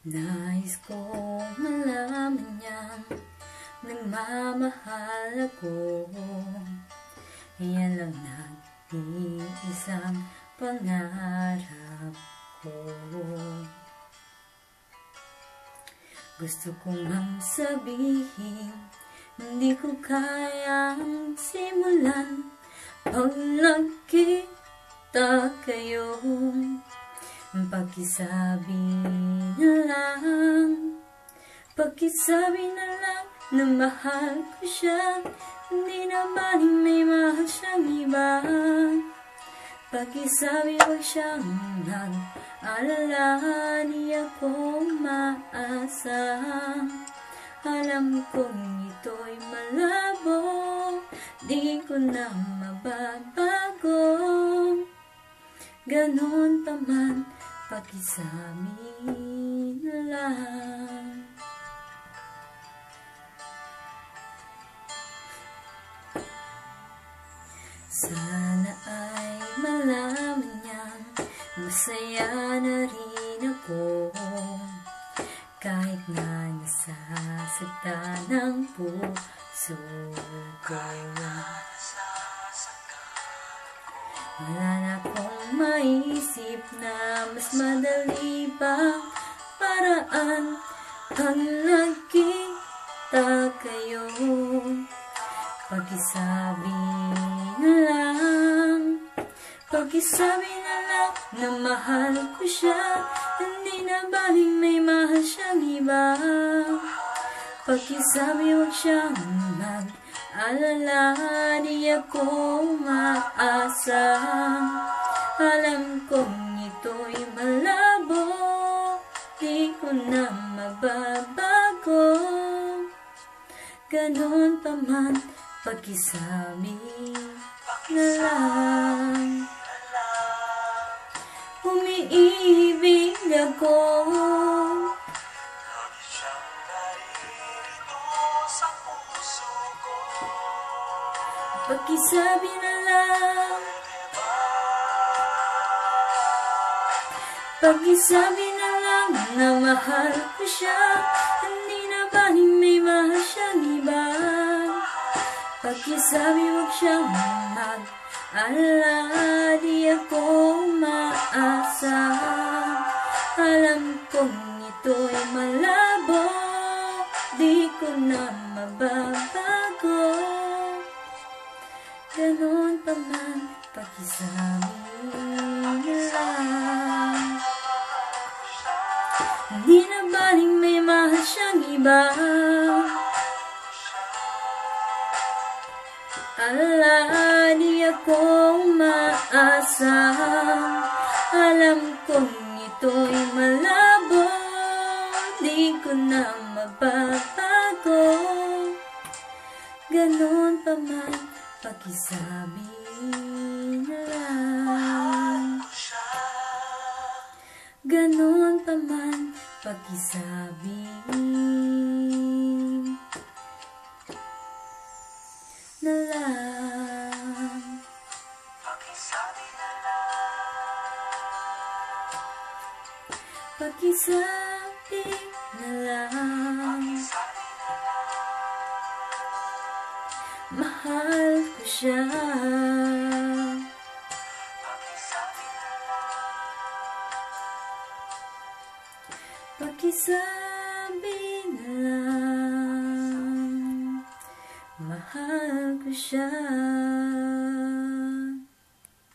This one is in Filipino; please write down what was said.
Nais kong malaman niyang nagmamahal ako. Yan lang nag-iisang pangarap ko. Gusto kong mang sabihin, hindi ko kayang simulan pag nakita kayo. Pakisabi na lang na mahal ko siya. Hindi naman may mahal siyang iba. Pakisabi wag siyang mag-alala, di ako maasa. Alam kong ito'y malabo, di ko na mababago. Ganon pa man, pakisabi na lang. Sana ay malaman niyang masaya na rin ako, kahit na nasasaktan ang puso ko. Wala na akong maisip na mas madali pang paraan pag nagkita kayo. Pakisabi na lang na mahal ko siya. Hindi na baling may mahal siyang iba. Pakisabi wag siyang mag-alala, di ako maasa. Alam kong ito'y malabo, di ko na mababago. Ganon pa man, pakisabi na lang. Umiibig ako, lagi siyang naririto sa puso ko. pakisabi na lang. Pakisabi na lang na mahal ko siya. Hindi na baling may mahal siyang iba. Pakisabi wag siyang mag-alala, di ako maasa. Alam kong ito'y malabo, di ko na mababago. Ganon pa man, pakisabi na lang. Hindi na baling may mahal siyang iba. Ala, di ako maasa. Alam kong ito'y malabo, di ko na mababago. Ganon pa man, pakisabi na lang. Ganon pa man, pakisabi na lang. Pakisabi na lang. Pakisabi na lang. Mahal ko siya. Pakisabi na lang. Mahal ko siya.